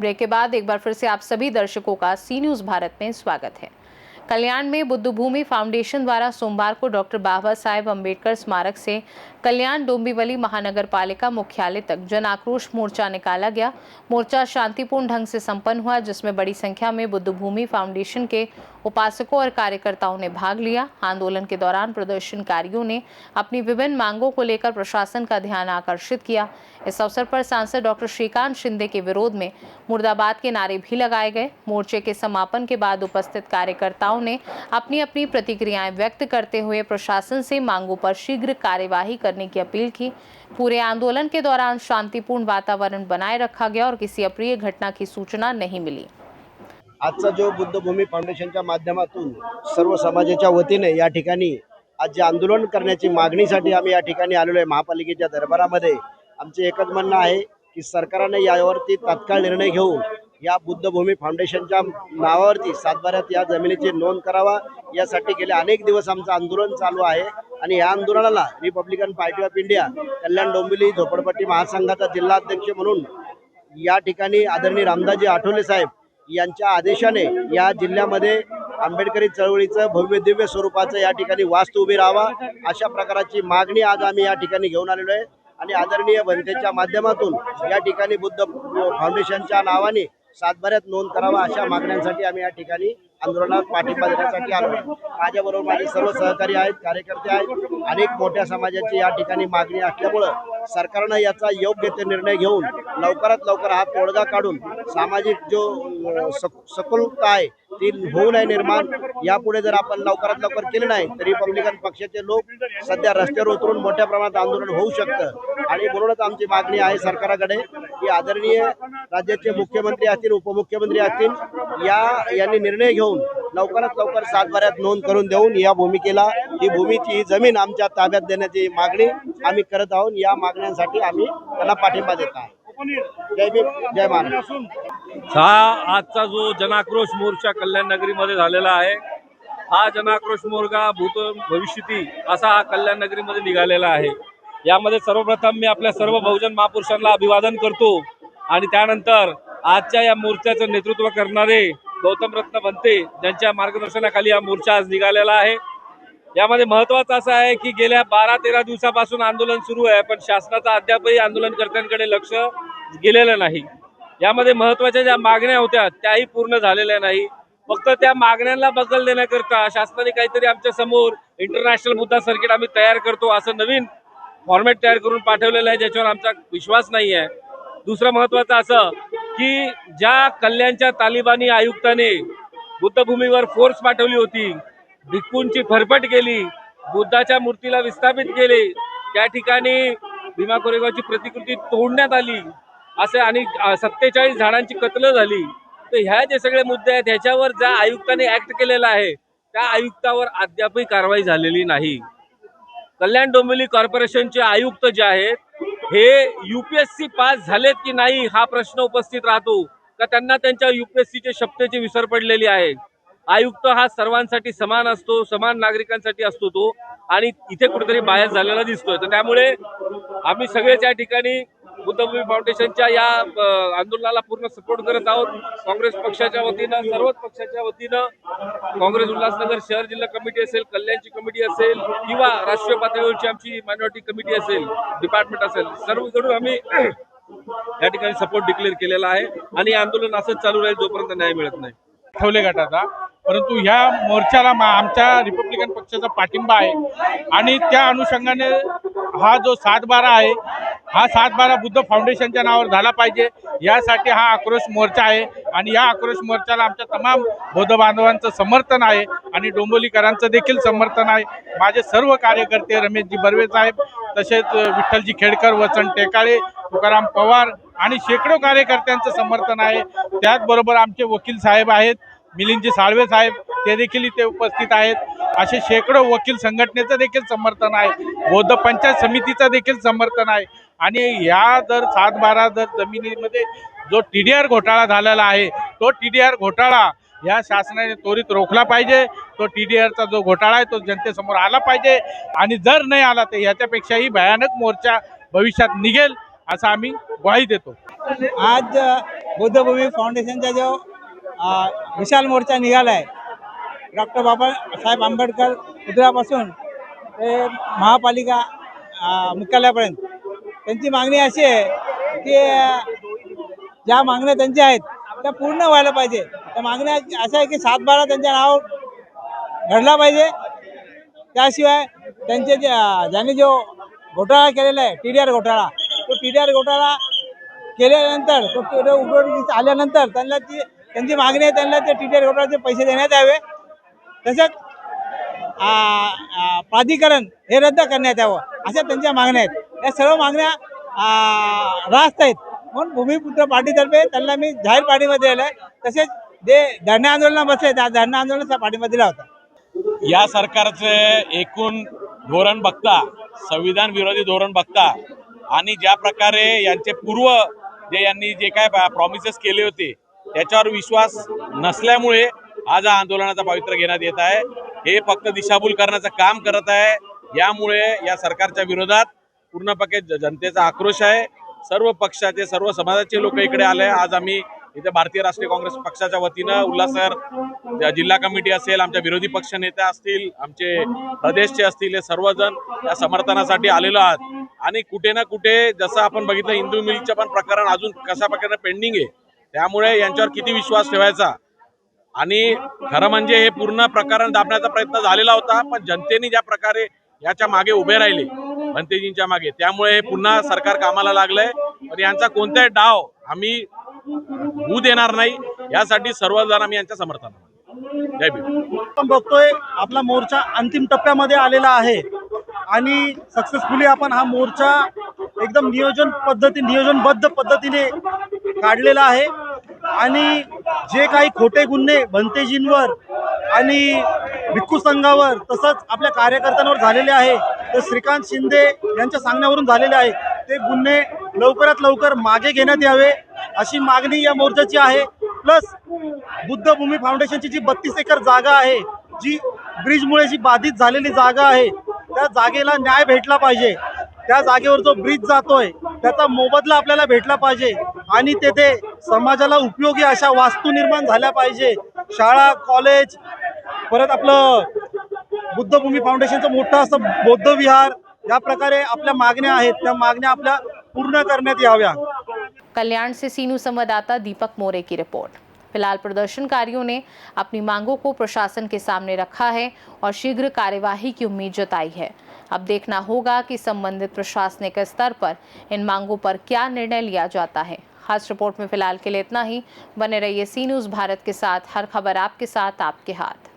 Break के बाद एक बार फिर से आप सभी दर्शकों का सी न्यूज़ भारत में स्वागत है। कल्याण में बुद्ध भूमि फाउंडेशन द्वारा सोमवार को डॉक्टर बाबा साहेब अम्बेडकर स्मारक से कल्याण डोंबिवली महानगर पालिका मुख्यालय तक जन आक्रोश मोर्चा निकाला गया। मोर्चा शांतिपूर्ण ढंग से संपन्न हुआ, जिसमें बड़ी संख्या में बुद्ध भूमि फाउंडेशन के उपासकों और कार्यकर्ताओं ने भाग लिया। आंदोलन के दौरान प्रदर्शनकारियों ने अपनी विभिन्न मांगों को लेकर प्रशासन का ध्यान आकर्षित किया। इस अवसर पर सांसद डॉक्टर श्रीकांत शिंदे के विरोध में मुर्दाबाद के नारे भी लगाए गए। मोर्चे के समापन के बाद उपस्थित कार्यकर्ताओं ने अपनी अपनी प्रतिक्रियाएं व्यक्त करते हुए प्रशासन से मांगों पर शीघ्र कार्यवाही करने की अपील की। पूरे आंदोलन के दौरान शांतिपूर्ण वातावरण बनाए रखा गया और किसी अप्रिय घटना की सूचना नहीं मिली। आजचा जो बुद्ध भूमी फाउंडेशनच्या माध्यमातून सर्व समाजाच्या वतीने या ठिकाणी आज जे आंदोलन करण्याची मागणीसाठी आम्ही या ठिकाणी आलेलो आहे महापालिकेच्या दरबारामध्ये, आमचे एकच म्हणणं आहे की सरकारने यावरती तात्काळ निर्णय घेऊन या बुद्ध भूमी फाउंडेशनच्या नावावरती सातबाऱ्यात या जमिनीची नोंद करावा। यासाठी गेले अनेक दिवस आमचं आंदोलन चालू आहे आणि या आंदोलनाला Republican party of India Kalyan Dombivli झोपडपट्टी महासंघाचा जिल्हा अध्यक्ष म्हणून या ठिकाणी आदरणीय रामदासजी आठवले साहेब यांच्या आदेशाने या जिल्ह्यामध्ये आंबेडकरी चळवळीचं भव्य दिव्य स्वरूपाचं या ठिकाणी वास्तू उभी राहावा, अशा प्रकारची मागणी आज आम्ही या ठिकाणी घेऊन आलेलो आहे। आणि आदरणीय बनतेच्या माध्यमातून या ठिकाणी बुद्ध फाउंडेशनच्या नावाने सातबाऱ्यात नोंद करावा, अशा मागण्यांसाठी आम्ही या ठिकाणी आंदोलनात पाठिंबा देण्यासाठी आलो आहे। माझ्याबरोबर माझे सर्व सहकारी आहेत, कार्यकर्ते आहेत। अनेक मोठ्या समाजाची या ठिकाणी मागणी असल्यामुळे सरकारनं याचा योग्य ते निर्णय घेऊन लवकरात लवकर हा तोडगा काढून सामाजिक जो सखोलता आहे ती होऊ नये निर्माण, यापुढे जर आपण लवकरात लवकर केले नाही तर रिपब्लिकन पक्षाचे लोक सध्या रस्त्यावर उतरून मोठ्या प्रमाणात आंदोलन होऊ शकतं। आणि म्हणूनच आमची मागणी आहे सरकारकडे की आदरणीय राज्याचे मुख्यमंत्री असतील, उपमुख्यमंत्री असतील, यांनी निर्णय घेऊन लवकरात लवकर सातबाऱ्यात नोंद करून देऊन या भूमिकेला ही भूमीची जमीन आमच्या ताब्यात देण्याची मागणी आम्ही करत आहोत। या मागण्यांसाठी आम्ही त्यांना पाठिंबा देत आहोत। जय भीम, जय महाराष्ट्र। आजचा जो जनाक्रोश मोर्चा कल्याण नगरीमध्ये झालेला आहे, हा जनाक्रोश मोर्चा भूत भविष्यती असा हा कल्याण नगरीमध्ये निघालेला आहे। यामध्ये सर्वप्रथम मी आपल्या सर्व बहुजन महापुरुषांना अभिवादन करतो आणि त्यानंतर आजच्या या मोर्चाचं नेतृत्व करणारे गौतम रत्न बनते ज्यांच्या मार्गदर्शनाखाली हा मोर्चा आज निघालेला आहे। यामध्ये महत्त्वाचं असं आहे की गेल्या 12-13 दिवसापासून आंदोलन सुरू आहे, पण शासनाचं अद्यापही आंदोलनकर्त्यांकडे लक्ष गेलेलं नाही। यामध्ये महत्त्वाच्या ज्या मागण्या होत्या त्याही पूर्ण झालेल्या नाही। फक्त त्या मागण्यांना बगल देण्याकरता शासनाने काहीतरी आमच्या समोर इंटरनॅशनल मुद्दा सर्किट आम्ही तयार करतो असं नवीन फॉर्मॅट तयार करून पाठवलेलं आहे, ज्याच्यावर आमचा विश्वास नाही आहे। दुसरं महत्त्वाचं असं की ज्या कल्याणच्या तालिबानी आयुक्ताने बुद्धभूमीवर फोर्स पाठवली होती, भिक्खूंची फरफट केली, बुद्धाच्या मूर्तीला विस्थापित केले, त्या ठिकाणी भीमा कोरेगावची प्रतिकृती तोडण्यात आली असे आणि 47 झाडांची कत्ल झाली, तर ह्या जे सगळे मुद्दे आहेत ह्याच्यावर ज्या आयुक्ताने ऍक्ट केलेला आहे त्या आयुक्तावर अद्यापही कारवाई झालेली नाही। कल्याण डोंबिवली कॉर्पोरेशनचे आयुक्त जे आहेत हे UPSC पास झालेत की नाही हा प्रश्न उपस्थित राहतो का त्यांना त्यांच्या UPSCचे शपथेची विसर पडलेली आहे। आयुक्त हा सर्वांसाठी समान असतो, समान नागरिकांसाठी असतो तो, आणि इथे कुठेतरी बाहेर झालेला दिसतोय। तर त्यामुळे आम्ही सगळेच या ठिकाणी बुद्धभूमी फाउंडेशनच्या या आंदोलनाला पूर्ण सपोर्ट करत आहोत। काँग्रेस पक्षाच्या वतीनं, सर्वच पक्षाच्या वतीनं, काँग्रेस उल्हासनगर शहर जिल्हा कमिटी असेल, कल्याणची कमिटी असेल किंवा राष्ट्रीय पातळीवरची आमची मायनॉरिटी कमिटी असेल, डिपार्टमेंट असेल, सर्वकडून आम्ही या ठिकाणी सपोर्ट डिक्लेअर केलेला आहे आणि आंदोलन असंच चालू राहील जोपर्यंत न्याय मिळत नाही। ठेवले गटाचा, परंतु ह्या मोर्चाला आमच्या रिपब्लिकन पक्षाचा पाठिंबा आहे आणि त्या अनुषंगाने हा जो 7/12 आहे हा 7/12 बुद्ध फाउंडेशनच्या नावावर झाला पाहिजे, यासाठी हा आक्रोश मोर्चा आहे। आणि या आक्रोश मोर्चाला आमच्या तमाम बौद्ध बांधवांचं समर्थन आहे आणि डोंबिवलीकरांचं देखील समर्थन आहे। माझे सर्व कार्यकर्ते, रमेशजी बर्वे साहेब, तसेच विठ्ठलजी खेडकर, वसंत टेकाळे, तुकाराम पवार आणि शेकडो कार्यकर्त्यांचं समर्थन आहे। त्याचबरोबर आमचे वकील साहेब आहेत, मिलिंदजी साळवे साहेब, ते देखील इथे उपस्थित आहेत। असे शेकडो वकील संघटनेचं देखील समर्थन आहे, बौद्ध पंचायत समितीचं देखील समर्थन आहे। आणि या जर 7/12 जर जमिनीमध्ये जो TDR घोटाळा झालेला आहे तो TDR घोटाळा या शासनाने त्वरित रोखला पाहिजे। तो TDRचा जो घोटाळा आहे तो जनतेसमोर आला पाहिजे आणि जर नाही आला तर याच्यापेक्षाही भयानक मोर्चा भविष्यात निघेल असं आम्ही ग्वाही देतो। आज बुद्धभूमी फाउंडेशनचा जो विशाल मोर्चा निघाला आहे, डॉक्टर बाबासाहेब आंबेडकर पुतळ्यापासून ते महापालिका मुख्यालयापर्यंत त्यांची मागणी अशी आहे की ज्या मागण्या त्यांच्या आहेत त्या पूर्ण व्हायला पाहिजे. त्या मागण्या अशा आहे की 7/12 त्यांच्या नाव घडला पाहिजे. त्याशिवाय त्यांचे ज्यांनी जो घोटाळा केलेला आहे, TDR घोटाळा, तो TDR घोटाळा केल्यानंतर तो उघडकीस आल्यानंतर त्यांची मागणी आहे त्यांना ते TDR घोटाळ्याचे पैसे देण्यात यावे. तसंच प्राधिकरण हे रद्द करण्यात यावं, अशा त्यांच्या मागण्या आहेत. या सर्व मागण्या रास्त आहेत म्हणून भूमिपुत्र पार्टीतर्फे त्यांना मी जाहीर पाठिंबा दिलेला आहे. तसेच जे धरणे आंदोलन बसले त्या धरणे आंदोलनाचा पाठिंबा दिला होता. या सरकारचे एकूण धोरण बघता, संविधान विरोधी धोरण बघता आणि ज्या प्रकारे यांचे पूर्व यांनी जे काय प्रॉमिसेस केले होते त्याच्यावर विश्वास नसल्यामुळे आज हा आंदोलनाचा पवित्रा घेण्यात येत आहे. हे फक्त दिशाभूल करण्याचं काम करत आहे. यामुळे या सरकारच्या विरोधात पूर्णपणे जनतेचा आक्रोश आहे. सर्व पक्षाचे, सर्व समाजाचे लोक इकडे आले. आज आम्ही इथे भारतीय राष्ट्रीय काँग्रेस पक्षाच्या वतीनं उल्हासनगर जिल्हा कमिटी असेल, आमच्या विरोधी पक्ष नेते असतील, आमचे प्रदेशचे असतील, हे सर्वजण या समर्थनासाठी आलेलो आहात. आणि कुठे ना कुठे जसं आपण बघितलं, हिंदू मिलचं पण प्रकरण अजून कशा प्रकारे पेंडिंग आहे. त्यामुळे यांच्यावर किती विश्वास ठेवायचा. आणि खरं म्हणजे हे पूर्ण प्रकरण दाबण्याचा प्रयत्न झालेला होता, पण जनतेने ज्या प्रकारे याच्या मागे उभे राहिले, भंतेजींच्या मागे, त्यामुळे हे पुन्हा सरकार कामाला लागलंय. पण यांचा कोणताही डाव आम्ही होऊ देणार नाही. यासाठी सर्वजण आम्ही यांच्या समर्थनात. जय भीम. आपण बघतोय आपला मोर्चा अंतिम टप्प्यामध्ये आलेला आहे आणि सक्सेसफुली आपण हा मोर्चा एकदम नियोजनबद्ध पद्धतीने काढलेला आहे. आणि जे काही खोटे गुन्हे भंतेजींवर आणि भिक्खू संघावर तसंच आपल्या कार्यकर्त्यांवर झालेले आहे, ते श्रीकांत शिंदे यांच्या सांगण्यावरून झालेले आहे, ते गुन्हे लवकरात लवकर मागे घेण्यात यावे अशी मागणी या मोर्चाची आहे. प्लस बुद्धभूमी फाउंडेशनची जी 32 एकर जागा आहे, जी ब्रिजमुळे जी बाधित झालेली जागा आहे, त्या जागेला न्याय भेटला पाहिजे. त्या जागेवर जो ब्रिज जातोय त्याचा मोबदला आपल्याला भेटला पाहिजे आणि तेथे समाजाला उपयोगी अशा वास्तू निर्माण झाल्या पाहिजे. शाळा, कॉलेज, परत आपलं बुद्धभूमी फाउंडेशनचं मोठं असं बौद्ध विहार, या प्रकारे आपल्या मागण्या आहेत, त्या मागण्या आपल्या पूर्ण करण्यात याव्या. कल्याण से सी न्यूज़ संवाददाता दीपक मोरे की रिपोर्ट। फिलहाल प्रदर्शनकारियों ने अपनी मांगों को प्रशासन के सामने रखा है और शीघ्र कार्यवाही की उम्मीद जताई है। अब देखना होगा कि संबंधित प्रशासनिक स्तर पर इन मांगों पर क्या निर्णय लिया जाता है। खास रिपोर्ट में फिलहाल के लिए इतना ही। बने रहिए सी न्यूज़ भारत के साथ। हर खबर आपके साथ, आपके हाथ।